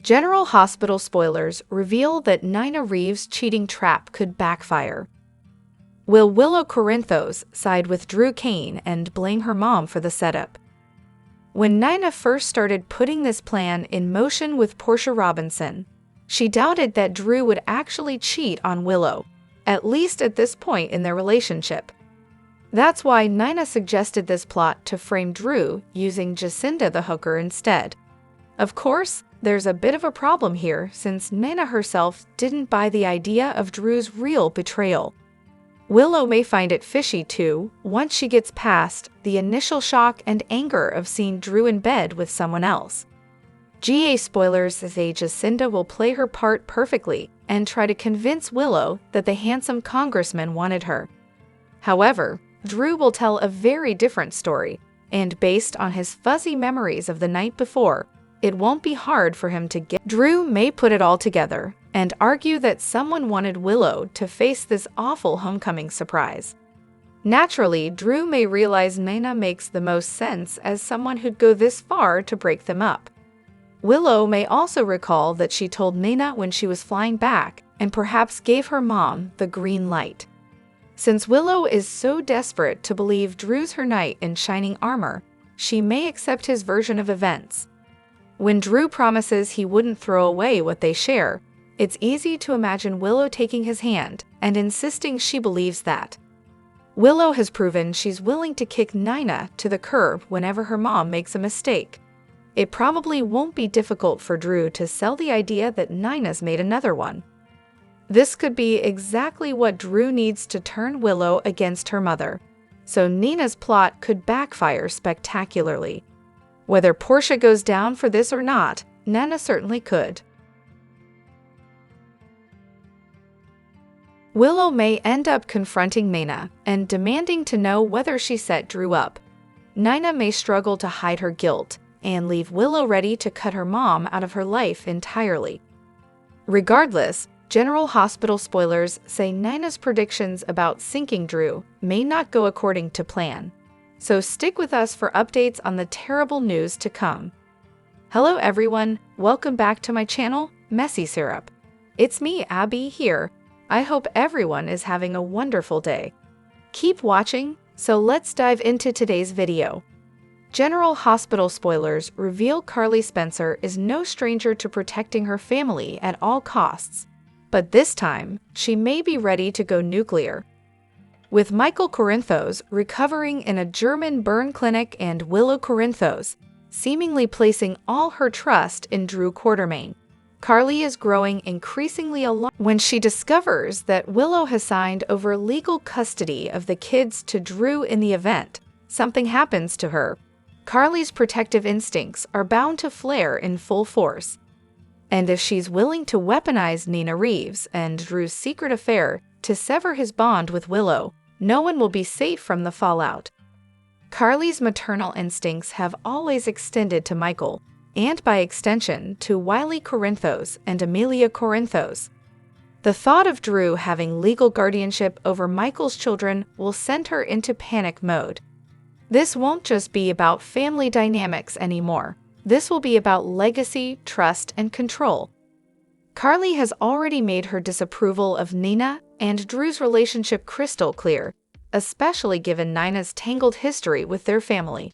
General Hospital spoilers reveal that Nina Reeves' cheating trap could backfire. Will Willow Corinthos side with Drew Kane and blame her mom for the setup? When Nina first started putting this plan in motion with Portia Robinson, she doubted that Drew would actually cheat on Willow, at least at this point in their relationship. That's why Nina suggested this plot to frame Drew using Jacinda the hooker instead. Of course, there's a bit of a problem here since Nina herself didn't buy the idea of Drew's real betrayal. Willow may find it fishy too once she gets past the initial shock and anger of seeing Drew in bed with someone else. GA spoilers say Jacinda will play her part perfectly and try to convince Willow that the handsome congressman wanted her. However, Drew will tell a very different story, and based on his fuzzy memories of the night before, it won't be hard for him to get. Drew may put it all together and argue that someone wanted Willow to face this awful homecoming surprise. Naturally, Drew may realize Nina makes the most sense as someone who'd go this far to break them up. Willow may also recall that she told Nina when she was flying back and perhaps gave her mom the green light. Since Willow is so desperate to believe Drew's her knight in shining armor, she may accept his version of events. When Drew promises he wouldn't throw away what they share, it's easy to imagine Willow taking his hand and insisting she believes that. Willow has proven she's willing to kick Nina to the curb whenever her mom makes a mistake. It probably won't be difficult for Drew to sell the idea that Nina's made another one. This could be exactly what Drew needs to turn Willow against her mother, so Nina's plot could backfire spectacularly. Whether Portia goes down for this or not, Nina certainly could. Willow may end up confronting Nina and demanding to know whether she set Drew up. Nina may struggle to hide her guilt and leave Willow ready to cut her mom out of her life entirely. Regardless, General Hospital spoilers say Nina's predictions about sinking Drew may not go according to plan. So stick with us for updates on the terrible news to come. Hello everyone, welcome back to my channel, Messy Syrup. It's me, Abby, here. I hope everyone is having a wonderful day. Keep watching, so let's dive into today's video. General Hospital spoilers reveal Carly Spencer is no stranger to protecting her family at all costs. But this time, she may be ready to go nuclear. With Michael Corinthos recovering in a German burn clinic and Willow Corinthos seemingly placing all her trust in Drew Quartermaine, Carly is growing increasingly alarmed when she discovers that Willow has signed over legal custody of the kids to Drew in the event something happens to her. Carly's protective instincts are bound to flare in full force. And if she's willing to weaponize Nina Reeves and Drew's secret affair to sever his bond with Willow, no one will be safe from the fallout. Carly's maternal instincts have always extended to Michael, and by extension to Wiley Corinthos and Amelia Corinthos. The thought of Drew having legal guardianship over Michael's children will send her into panic mode. This won't just be about family dynamics anymore. This will be about legacy, trust, and control. Carly has already made her disapproval of Nina and Drew's relationship crystal clear, especially given Nina's tangled history with their family.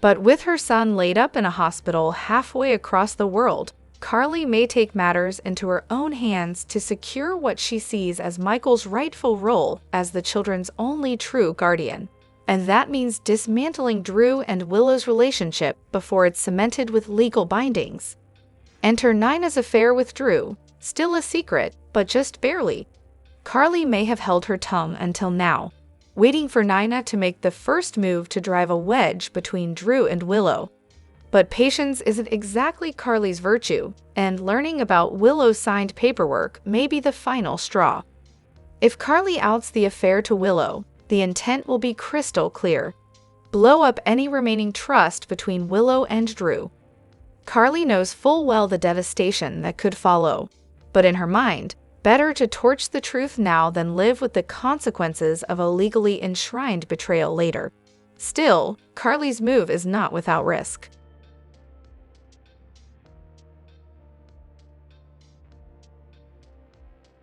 But with her son laid up in a hospital halfway across the world, Carly may take matters into her own hands to secure what she sees as Michael's rightful role as the children's only true guardian. And that means dismantling Drew and Willow's relationship before it's cemented with legal bindings. Enter Nina's affair with Drew, still a secret, but just barely. Carly may have held her tongue until now, waiting for Nina to make the first move to drive a wedge between Drew and Willow. But patience isn't exactly Carly's virtue, and learning about Willow's signed paperwork may be the final straw. If Carly outs the affair to Willow, the intent will be crystal clear: blow up any remaining trust between Willow and Drew. Carly knows full well the devastation that could follow, but in her mind, Better to torch the truth now than live with the consequences of a legally enshrined betrayal later. Still, Carly's move is not without risk.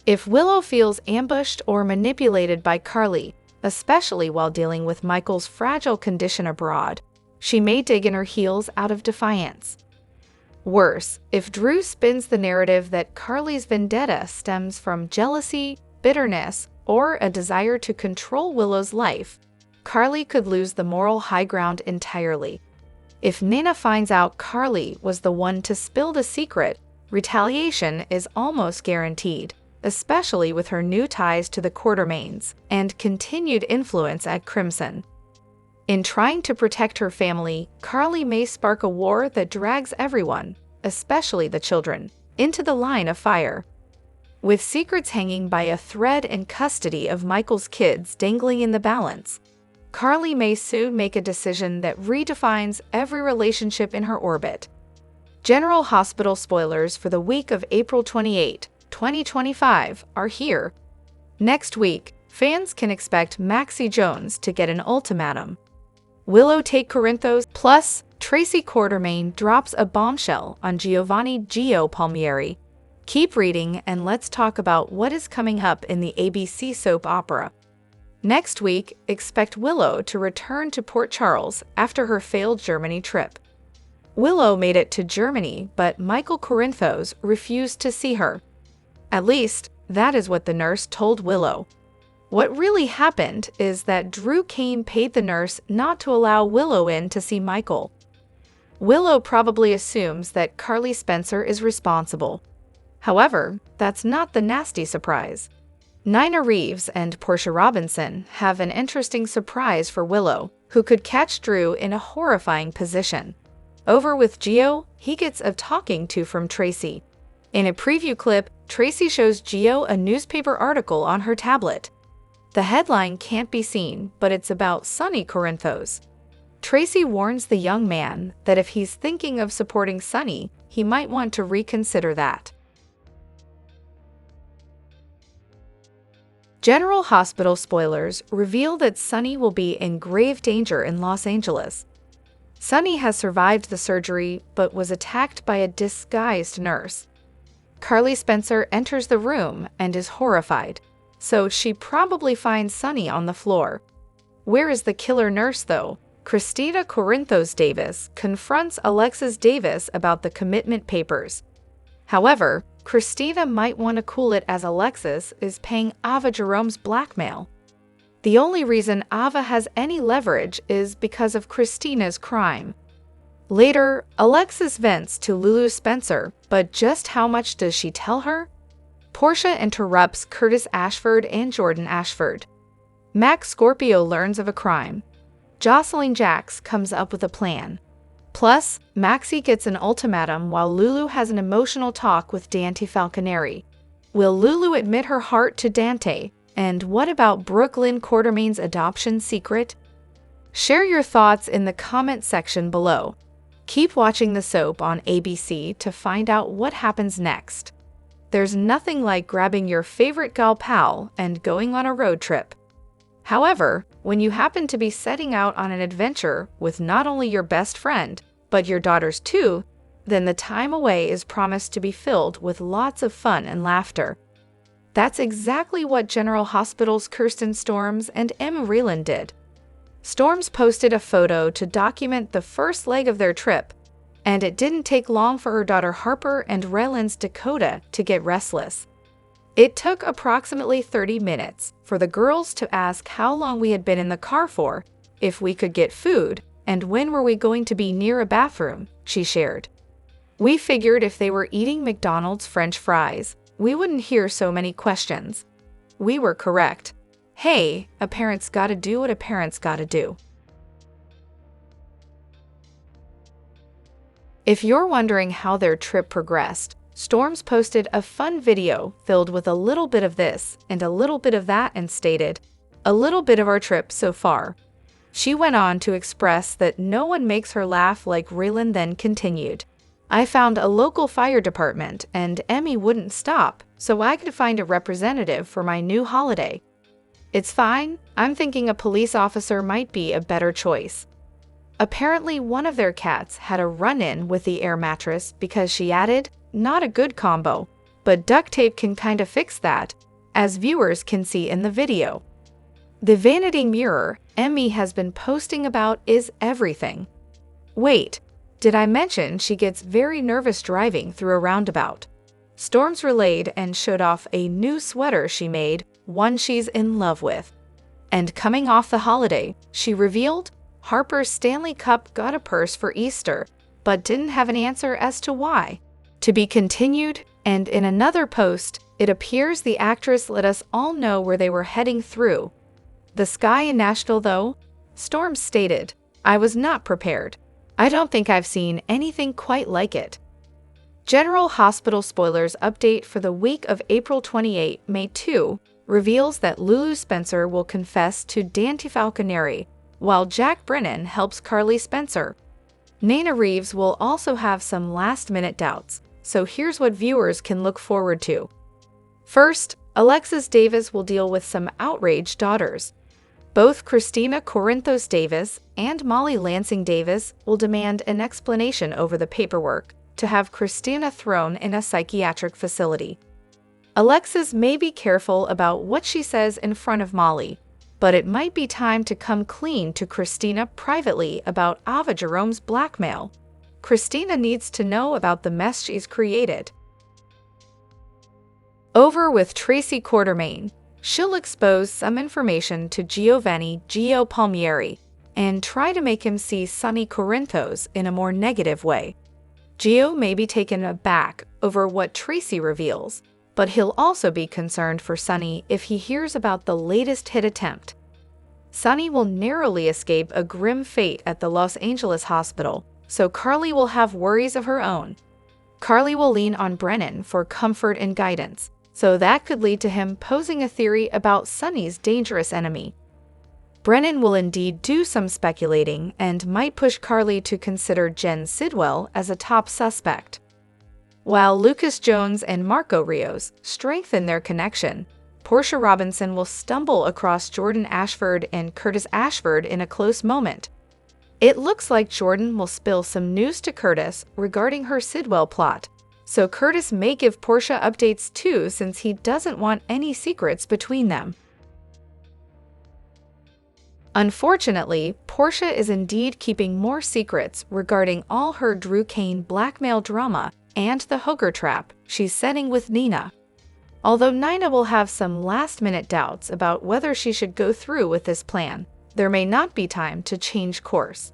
If Willow feels ambushed or manipulated by Carly, especially while dealing with Michael's fragile condition abroad, she may dig in her heels out of defiance. Worse, if Drew spins the narrative that Carly's vendetta stems from jealousy, bitterness, or a desire to control Willow's life, Carly could lose the moral high ground entirely. If Nina finds out Carly was the one to spill the secret, retaliation is almost guaranteed, especially with her new ties to the Quartermaines and continued influence at Crimson. In trying to protect her family, Carly may spark a war that drags everyone, especially the children, into the line of fire. With secrets hanging by a thread and custody of Michael's kids dangling in the balance, Carly may soon make a decision that redefines every relationship in her orbit. General Hospital spoilers for the week of April 28, 2025 are here. Next week, fans can expect Maxie Jones to get an ultimatum. Willow take Corinthos, plus Tracy Quartermaine drops a bombshell on Giovanni Gio Palmieri. Keep reading and let's talk about what is coming up in the ABC soap opera. Next week, expect Willow to return to Port Charles after her failed Germany trip. Willow made it to Germany, but Michael Corinthos refused to see her. At least, that is what the nurse told Willow. What really happened is that Drew Kane paid the nurse not to allow Willow in to see Michael. Willow probably assumes that Carly Spencer is responsible. However, that's not the nasty surprise. Nina Reeves and Portia Robinson have an interesting surprise for Willow, who could catch Drew in a horrifying position. Over with Gio, he gets a talking to from Tracy. In a preview clip, Tracy shows Gio a newspaper article on her tablet. The headline can't be seen, but it's about Sonny Corinthos. Tracy warns the young man that if he's thinking of supporting Sonny, he might want to reconsider that. General Hospital spoilers reveal that Sonny will be in grave danger in Los Angeles. Sonny has survived the surgery but was attacked by a disguised nurse. Carly Spencer enters the room and is horrified, so she probably finds Sonny on the floor. Where is the killer nurse, though? Christina Corinthos Davis confronts Alexis Davis about the commitment papers. However, Christina might want to cool it as Alexis is paying Ava Jerome's blackmail. The only reason Ava has any leverage is because of Christina's crime. Later, Alexis vents to Lulu Spencer, but just how much does she tell her? Portia interrupts Curtis Ashford and Jordan Ashford. Max Scorpio learns of a crime. Jocelyn Jax comes up with a plan. Plus, Maxie gets an ultimatum while Lulu has an emotional talk with Dante Falconeri. Will Lulu admit her heart to Dante? And what about Brooklyn Quartermaine's adoption secret? Share your thoughts in the comment section below. Keep watching the soap on ABC to find out what happens next. There's nothing like grabbing your favorite gal pal and going on a road trip. However, when you happen to be setting out on an adventure with not only your best friend, but your daughters too, then the time away is promised to be filled with lots of fun and laughter. That's exactly what General Hospital's Kirsten Storms and Emma Reland did. Storms posted a photo to document the first leg of their trip, and it didn't take long for her daughter Harper and Reland's Dakota to get restless. It took approximately 30 minutes for the girls to ask how long we had been in the car for, if we could get food, and when were we going to be near a bathroom, she shared. We figured if they were eating McDonald's French fries, we wouldn't hear so many questions. We were correct. Hey, a parent's gotta do what a parent's gotta do. If you're wondering how their trip progressed, Storms posted a fun video filled with a little bit of this and a little bit of that and stated, "A little bit of our trip so far." She went on to express that no one makes her laugh like Raylan, then continued, I found a local fire department and Emmy wouldn't stop, so I could find a representative for my new holiday. It's fine, I'm thinking a police officer might be a better choice. Apparently one of their cats had a run-in with the air mattress because she added, not a good combo, but duct tape can kinda fix that, as viewers can see in the video. The vanity mirror Emmy has been posting about is everything. Wait, did I mention she gets very nervous driving through a roundabout? Storms relayed and showed off a new sweater she made, one she's in love with. And coming off the holiday, she revealed Harper's Stanley Cup got a purse for Easter, but didn't have an answer as to why. To be continued, and in another post, it appears the actress let us all know where they were heading through. The sky in Nashville, though? Storm stated, I was not prepared. I don't think I've seen anything quite like it. General Hospital spoilers update for the week of April 28, May 2, reveals that Lulu Spencer will confess to Dante Falconeri, while Jack Brennan helps Carly Spencer. Nina Reeves will also have some last-minute doubts, so here's what viewers can look forward to. First, Alexis Davis will deal with some outraged daughters. Both Christina Corinthos Davis and Molly Lansing Davis will demand an explanation over the paperwork to have Christina thrown in a psychiatric facility. Alexis may be careful about what she says in front of Molly, but it might be time to come clean to Christina privately about Ava Jerome's blackmail. Christina needs to know about the mess she's created. Over with Tracy Quartermaine. She'll expose some information to Giovanni Gio Palmieri and try to make him see Sonny Corinthos in a more negative way. Gio may be taken aback over what Tracy reveals, but he'll also be concerned for Sonny if he hears about the latest hit attempt. Sonny will narrowly escape a grim fate at the Los Angeles hospital, so Carly will have worries of her own. Carly will lean on Brennan for comfort and guidance, so that could lead to him posing a theory about Sonny's dangerous enemy. Brennan will indeed do some speculating and might push Carly to consider Jen Sidwell as a top suspect. While Lucas Jones and Marco Rios strengthen their connection, Portia Robinson will stumble across Jordan Ashford and Curtis Ashford in a close moment. It looks like Jordan will spill some news to Curtis regarding her Sidwell plot, so Curtis may give Portia updates too since he doesn't want any secrets between them. Unfortunately, Portia is indeed keeping more secrets regarding all her Drew Kane blackmail drama and the hooker trap she's setting with Nina. Although Nina will have some last-minute doubts about whether she should go through with this plan, there may not be time to change course.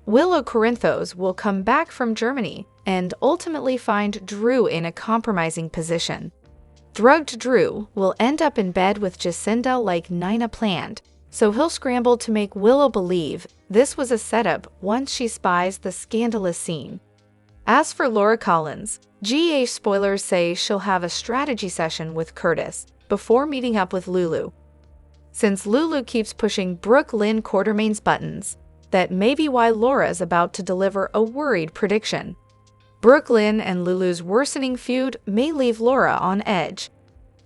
Willow Corinthos will come back from Germany and ultimately find Drew in a compromising position. Drugged Drew will end up in bed with Jacinda like Nina planned, so he'll scramble to make Willow believe this was a setup once she spies the scandalous scene. As for Laura Collins, GH spoilers say she'll have a strategy session with Curtis before meeting up with Lulu. Since Lulu keeps pushing Brooke Lynn Quartermaine's buttons, that may be why Laura's about to deliver a worried prediction. Brooke Lynn and Lulu's worsening feud may leave Laura on edge.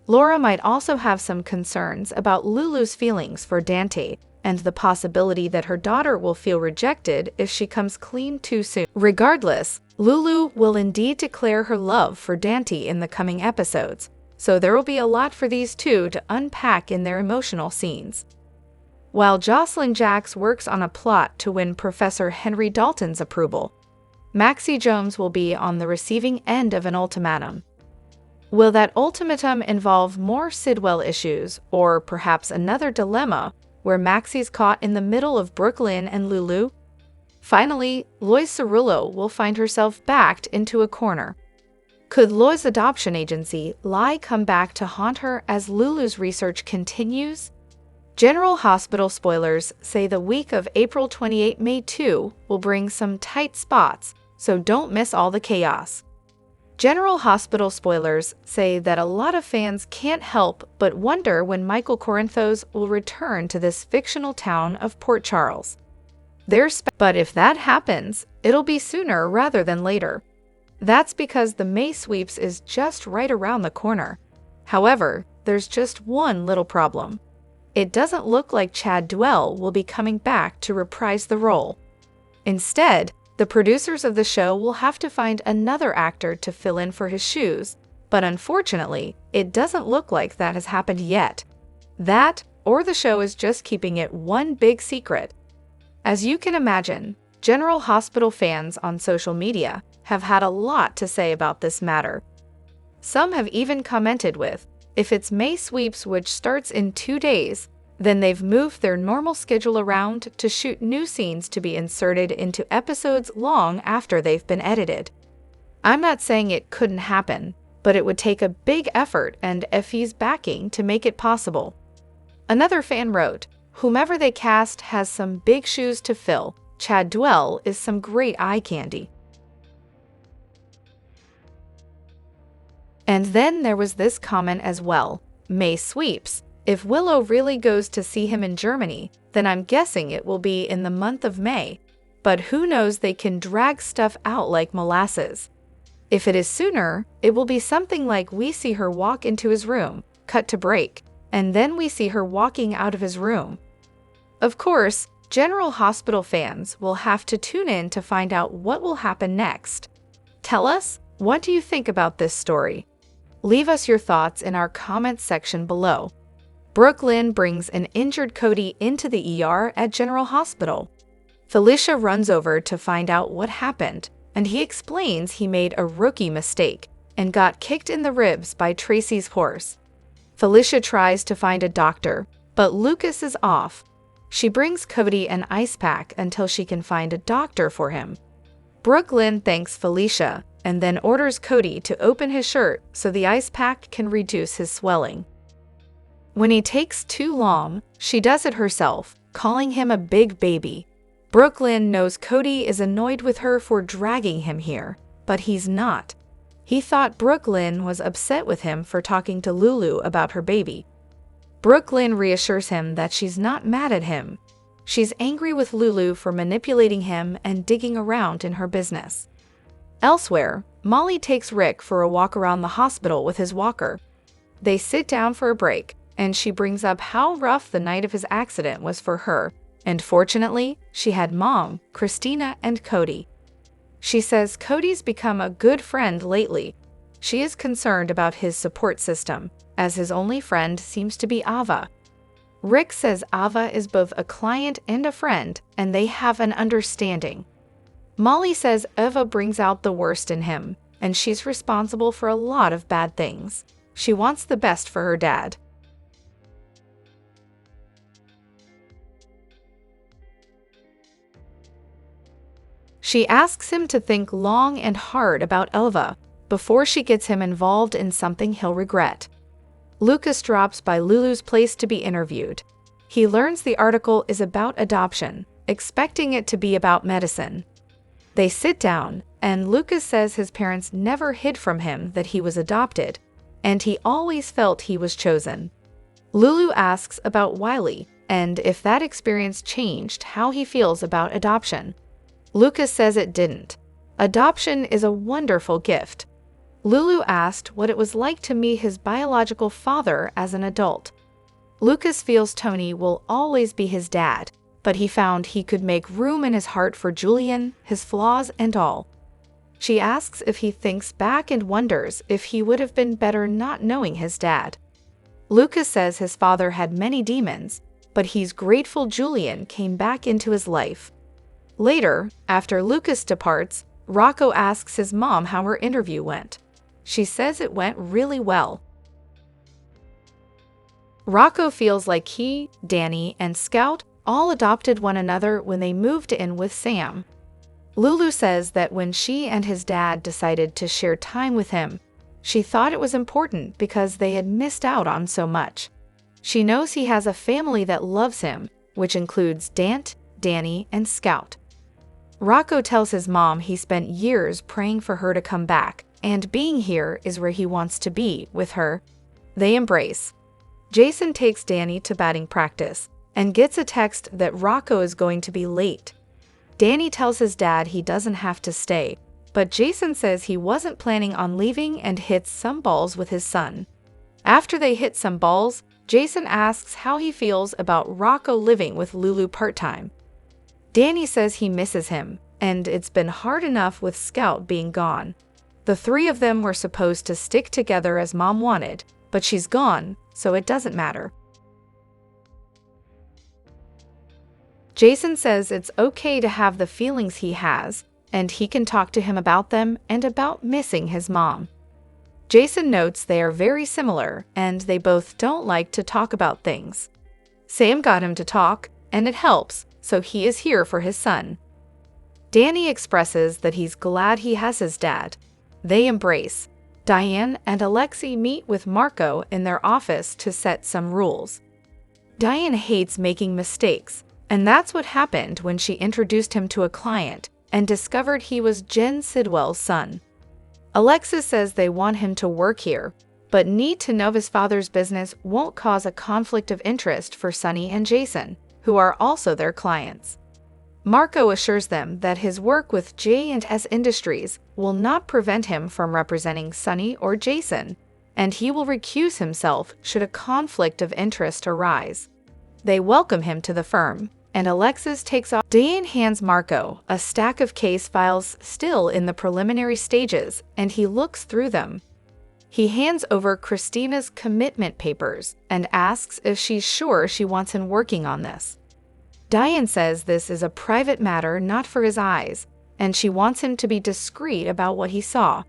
Laura might also have some concerns about Lulu's feelings for Dante and the possibility that her daughter will feel rejected if she comes clean too soon. Regardless, Lulu will indeed declare her love for Dante in the coming episodes, so there will be a lot for these two to unpack in their emotional scenes. While Jocelyn Jacks works on a plot to win Professor Henry Dalton's approval, Maxie Jones will be on the receiving end of an ultimatum. Will that ultimatum involve more Sidwell issues, or perhaps another dilemma where Maxie's caught in the middle of Brooke Lynn and Lulu? Finally, Lois Cerullo will find herself backed into a corner. Could Lois' adoption agency lie come back to haunt her as Lulu's research continues? General Hospital spoilers say the week of April 28, May 2 will bring some tight spots, so don't miss all the chaos. General Hospital spoilers say that a lot of fans can't help but wonder when Michael Corinthos will return to this fictional town of Port Charles. But if that happens, it'll be sooner rather than later. That's because the May sweeps is just right around the corner. However, there's just one little problem. It doesn't look like Chad Duell will be coming back to reprise the role. Instead, the producers of the show will have to find another actor to fill in for his shoes, but unfortunately, it doesn't look like that has happened yet. That, or the show is just keeping it one big secret. As you can imagine, General Hospital fans on social media have had a lot to say about this matter. Some have even commented with, if it's May sweeps which starts in 2 days, then they've moved their normal schedule around to shoot new scenes to be inserted into episodes long after they've been edited. I'm not saying it couldn't happen, but it would take a big effort and Effie's backing to make it possible. Another fan wrote, whomever they cast has some big shoes to fill. Chad Duell is some great eye candy. And then there was this comment as well. May sweeps. If Willow really goes to see him in Germany, then I'm guessing it will be in the month of May. But who knows, they can drag stuff out like molasses. If it is sooner, it will be something like we see her walk into his room, cut to break, and then we see her walking out of his room. Of course, General Hospital fans will have to tune in to find out what will happen next. Tell us, what do you think about this story? Leave us your thoughts in our comments section below. Brooklyn brings an injured Cody into the ER at General Hospital. Felicia runs over to find out what happened, and he explains he made a rookie mistake and got kicked in the ribs by Tracy's horse. Felicia tries to find a doctor, but Lucas is off. She brings Cody an ice pack until she can find a doctor for him. Brooklyn thanks Felicia and then orders Cody to open his shirt so the ice pack can reduce his swelling. When he takes too long, she does it herself, calling him a big baby. Brooklyn knows Cody is annoyed with her for dragging him here, but he's not. He thought Brooklyn was upset with him for talking to Lulu about her baby. Brooklyn reassures him that she's not mad at him. She's angry with Lulu for manipulating him and digging around in her business. Elsewhere, Molly takes Rick for a walk around the hospital with his walker. They sit down for a break, and she brings up how rough the night of his accident was for her, and fortunately, she had Mom, Christina, and Cody. She says Cody's become a good friend lately. She is concerned about his support system, as his only friend seems to be Ava. Rick says Ava is both a client and a friend, and they have an understanding. Molly says Ava brings out the worst in him, and she's responsible for a lot of bad things. She wants the best for her dad. She asks him to think long and hard about Elva before she gets him involved in something he'll regret. Lucas drops by Lulu's place to be interviewed. He learns the article is about adoption, expecting it to be about medicine. They sit down, and Lucas says his parents never hid from him that he was adopted, and he always felt he was chosen. Lulu asks about Wiley, and if that experience changed how he feels about adoption. Lucas says it didn't. Adoption is a wonderful gift. Lulu asked what it was like to meet his biological father as an adult. Lucas feels Tony will always be his dad, but he found he could make room in his heart for Julian, his flaws and all. She asks if he thinks back and wonders if he would have been better not knowing his dad. Lucas says his father had many demons, but he's grateful Julian came back into his life. Later, after Lucas departs, Rocco asks his mom how her interview went. She says it went really well. Rocco feels like he, Danny, and Scout all adopted one another when they moved in with Sam. Lulu says that when she and his dad decided to share time with him, she thought it was important because they had missed out on so much. She knows he has a family that loves him, which includes Dant, Danny, and Scout. Rocco tells his mom he spent years praying for her to come back, and being here is where he wants to be with her. They embrace. Jason takes Danny to batting practice and gets a text that Rocco is going to be late. Danny tells his dad he doesn't have to stay, but Jason says he wasn't planning on leaving and hits some balls with his son. After they hit some balls, Jason asks how he feels about Rocco living with Lulu part-time. Danny says he misses him, and it's been hard enough with Scout being gone. The three of them were supposed to stick together as Mom wanted, but she's gone, so it doesn't matter. Jason says it's okay to have the feelings he has, and he can talk to him about them and about missing his mom. Jason notes they are very similar, and they both don't like to talk about things. Sam got him to talk, and it helps, so he is here for his son. Danny expresses that he's glad he has his dad. They embrace. Diane and Alexei meet with Marco in their office to set some rules. Diane hates making mistakes, and that's what happened when she introduced him to a client and discovered he was Jen Sidwell's son. Alexis says they want him to work here, but need to know his father's business won't cause a conflict of interest for Sunny and Jason, who are also their clients. Marco assures them that his work with J&S Industries will not prevent him from representing Sunny or Jason, and he will recuse himself should a conflict of interest arise. They welcome him to the firm, and Alexis takes off. Diane hands Marco a stack of case files still in the preliminary stages, and he looks through them. He hands over Christina's commitment papers and asks if she's sure she wants him working on this. Diane says this is a private matter not for his eyes, and she wants him to be discreet about what he saw.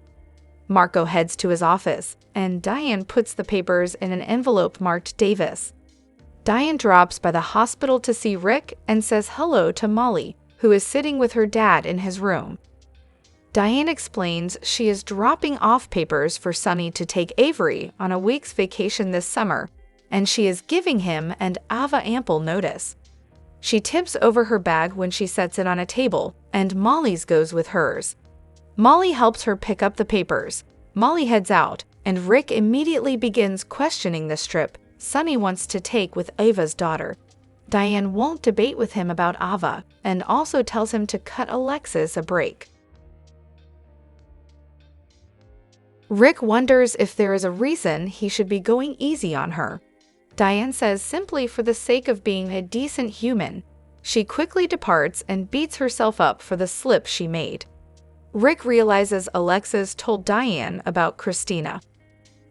Marco heads to his office, and Diane puts the papers in an envelope marked Davis. Diane drops by the hospital to see Rick and says hello to Molly, who is sitting with her dad in his room. Diane explains she is dropping off papers for Sunny to take Avery on a week's vacation this summer, and she is giving him and Ava ample notice. She tips over her bag when she sets it on a table, and Molly's goes with hers. Molly helps her pick up the papers. Molly heads out, and Rick immediately begins questioning the trip Sunny wants to take with Ava's daughter. Diane won't debate with him about Ava, and also tells him to cut Alexis a break. Rick wonders if there is a reason he should be going easy on her. Diane says simply for the sake of being a decent human. She quickly departs and beats herself up for the slip she made. Rick realizes Alexis told Diane about Christina.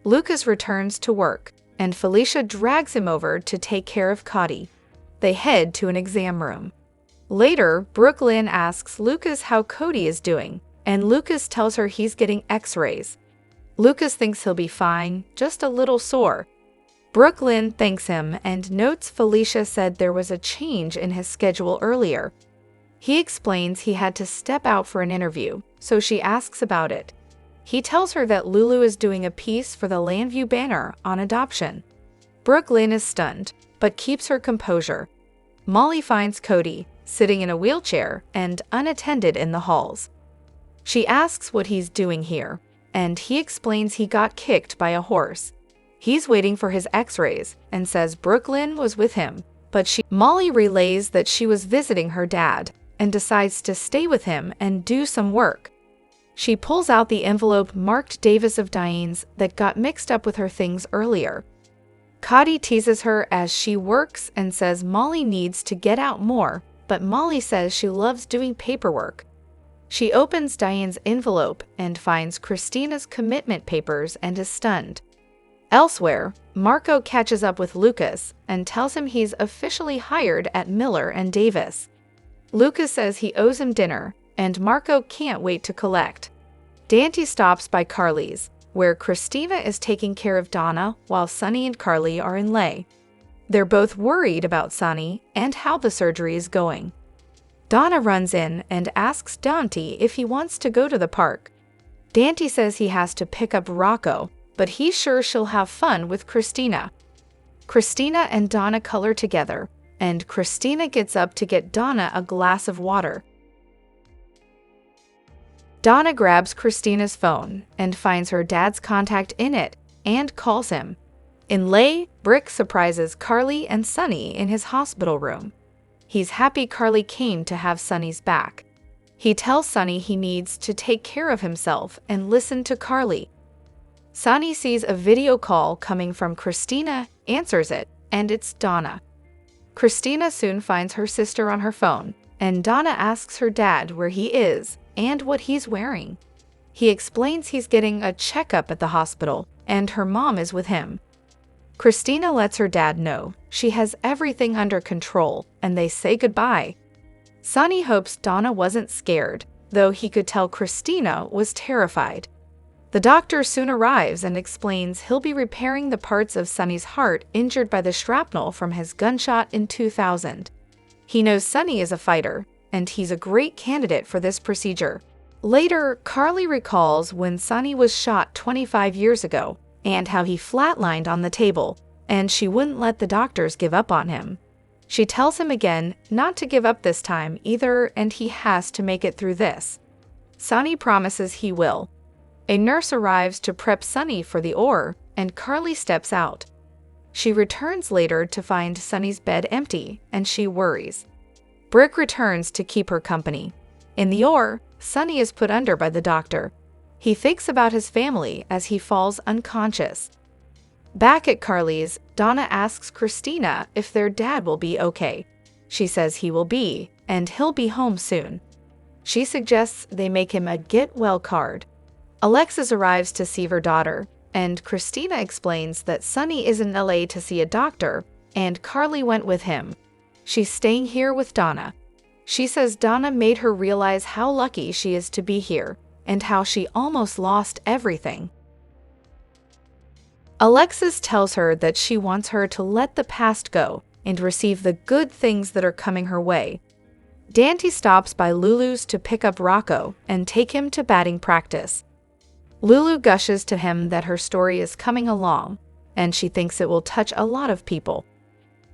Lucas returns to work, and Felicia drags him over to take care of Cody. They head to an exam room. Later, Brooklyn asks Lucas how Cody is doing, and Lucas tells her he's getting x-rays. Lucas thinks he'll be fine, just a little sore. Brooklyn thanks him and notes Felicia said there was a change in his schedule earlier. He explains he had to step out for an interview, so she asks about it. He tells her that Lulu is doing a piece for the Landview Banner on adoption. Brooklyn is stunned, but keeps her composure. Molly finds Cody, sitting in a wheelchair and unattended in the halls. She asks what he's doing here, and he explains he got kicked by a horse. He's waiting for his x-rays and says Brooklyn was with him, but Molly relays that she was visiting her dad and decides to stay with him and do some work. She pulls out the envelope marked Davis of Diane's that got mixed up with her things earlier. Cody teases her as she works and says Molly needs to get out more, but Molly says she loves doing paperwork. She opens Diane's envelope and finds Christina's commitment papers and is stunned. Elsewhere, Marco catches up with Lucas and tells him he's officially hired at Miller and Davis. Lucas says he owes him dinner, and Marco can't wait to collect. Dante stops by Carly's, where Christina is taking care of Donna while Sunny and Carly are in lay. They're both worried about Sunny and how the surgery is going. Donna runs in and asks Dante if he wants to go to the park. Dante says he has to pick up Rocco, but he's sure she'll have fun with Christina. Christina and Donna color together, and Christina gets up to get Donna a glass of water. Donna grabs Christina's phone and finds her dad's contact in it and calls him. In lay, Brick surprises Carly and Sunny in his hospital room. He's happy Carly came to have Sunny's back. He tells Sonny he needs to take care of himself and listen to Carly. Sonny sees a video call coming from Christina, answers it, and it's Donna. Christina soon finds her sister on her phone, and Donna asks her dad where he is and what he's wearing. He explains he's getting a checkup at the hospital, and her mom is with him. Christina lets her dad know she has everything under control, and they say goodbye. Sonny hopes Donna wasn't scared, though he could tell Christina was terrified. The doctor soon arrives and explains he'll be repairing the parts of Sonny's heart injured by the shrapnel from his gunshot in 2000. He knows Sonny is a fighter, and he's a great candidate for this procedure. Later, Carly recalls when Sonny was shot 25 years ago and how he flatlined on the table, and she wouldn't let the doctors give up on him. She tells him again not to give up this time either, and he has to make it through this. Sonny promises he will. A nurse arrives to prep Sonny for the OR, and Carly steps out. She returns later to find Sonny's bed empty, and she worries. Brick returns to keep her company. In the OR, Sonny is put under by the doctor. He thinks about his family as he falls unconscious. Back at Carly's, Donna asks Christina if their dad will be okay. She says he will be, and he'll be home soon. She suggests they make him a get-well card. Alexis arrives to see her daughter, and Christina explains that Sonny is in LA to see a doctor, and Carly went with him. She's staying here with Donna. She says Donna made her realize how lucky she is to be here, and how she almost lost everything. Alexis tells her that she wants her to let the past go and receive the good things that are coming her way. Dante stops by Lulu's to pick up Rocco and take him to batting practice. Lulu gushes to him that her story is coming along, and she thinks it will touch a lot of people.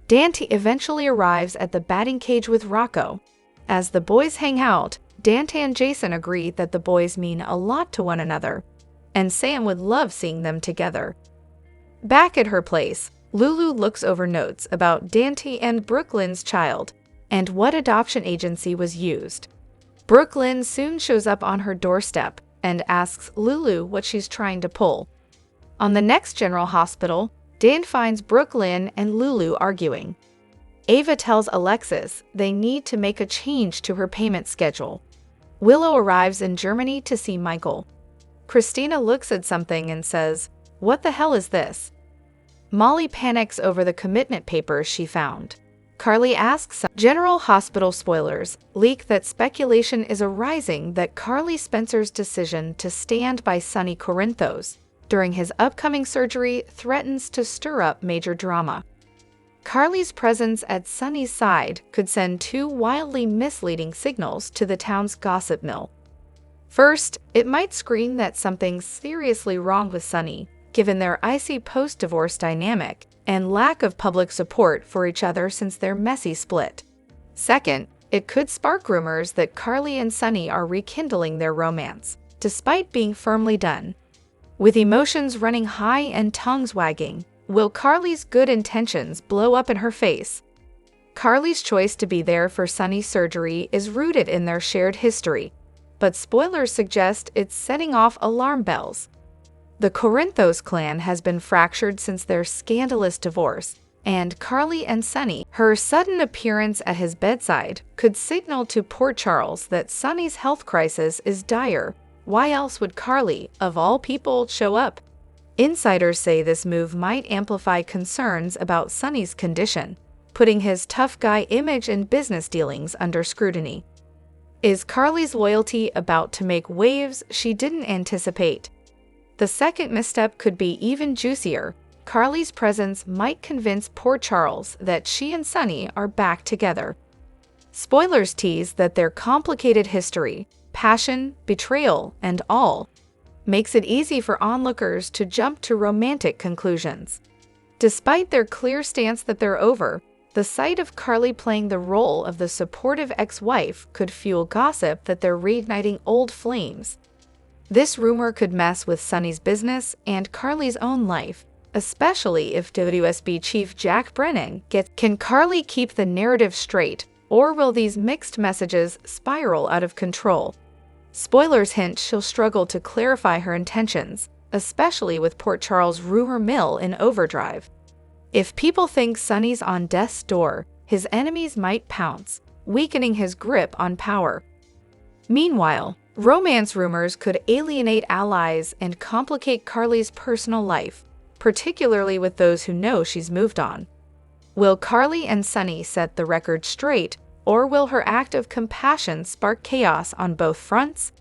Dante eventually arrives at the batting cage with Rocco. As the boys hang out, Dante and Jason agree that the boys mean a lot to one another, and Sam would love seeing them together. Back at her place, Lulu looks over notes about Dante and Brooklyn's child, and what adoption agency was used. Brooklyn soon shows up on her doorstep and asks Lulu what she's trying to pull. On the next General Hospital, Dan finds Brooklyn and Lulu arguing. Ava tells Alexis they need to make a change to her payment schedule. Willow arrives in Germany to see Michael. Christina looks at something and says, "What the hell is this?" Molly panics over the commitment papers she found. Carly asks General Hospital spoilers leak that speculation is arising that Carly Spencer's decision to stand by Sonny Corinthos during his upcoming surgery threatens to stir up major drama. Carly's presence at Sonny's side could send two wildly misleading signals to the town's gossip mill. First, it might scream that something's seriously wrong with Sonny, given their icy post-divorce dynamic and lack of public support for each other since their messy split. Second, it could spark rumors that Carly and Sonny are rekindling their romance, despite being firmly done. With emotions running high and tongues wagging, will Carly's good intentions blow up in her face? Carly's choice to be there for Sonny's surgery is rooted in their shared history, but spoilers suggest it's setting off alarm bells. The Corinthos clan has been fractured since their scandalous divorce, and Carly and Sonny, her sudden appearance at his bedside, could signal to Port Charles that Sonny's health crisis is dire. Why else would Carly, of all people, show up? Insiders say this move might amplify concerns about Sonny's condition, putting his tough guy image and business dealings under scrutiny. Is Carly's loyalty about to make waves she didn't anticipate? The second misstep could be even juicier. Carly's presence might convince Port Charles that she and Sonny are back together. Spoilers tease that their complicated history, passion, betrayal, and all makes it easy for onlookers to jump to romantic conclusions. Despite their clear stance that they're over, the sight of Carly playing the role of the supportive ex-wife could fuel gossip that they're reigniting old flames. This rumor could mess with Sonny's business and Carly's own life, especially if WSB chief Jack Brennan gets. Can Carly keep the narrative straight, Or will these mixed messages spiral out of control? Spoilers hint she'll struggle to clarify her intentions, especially with Port Charles' rumor mill in overdrive. If people think Sonny's on death's door, his enemies might pounce, weakening his grip on power. Meanwhile, romance rumors could alienate allies and complicate Carly's personal life, particularly with those who know she's moved on. Will Carly and Sonny set the record straight, or will her act of compassion spark chaos on both fronts?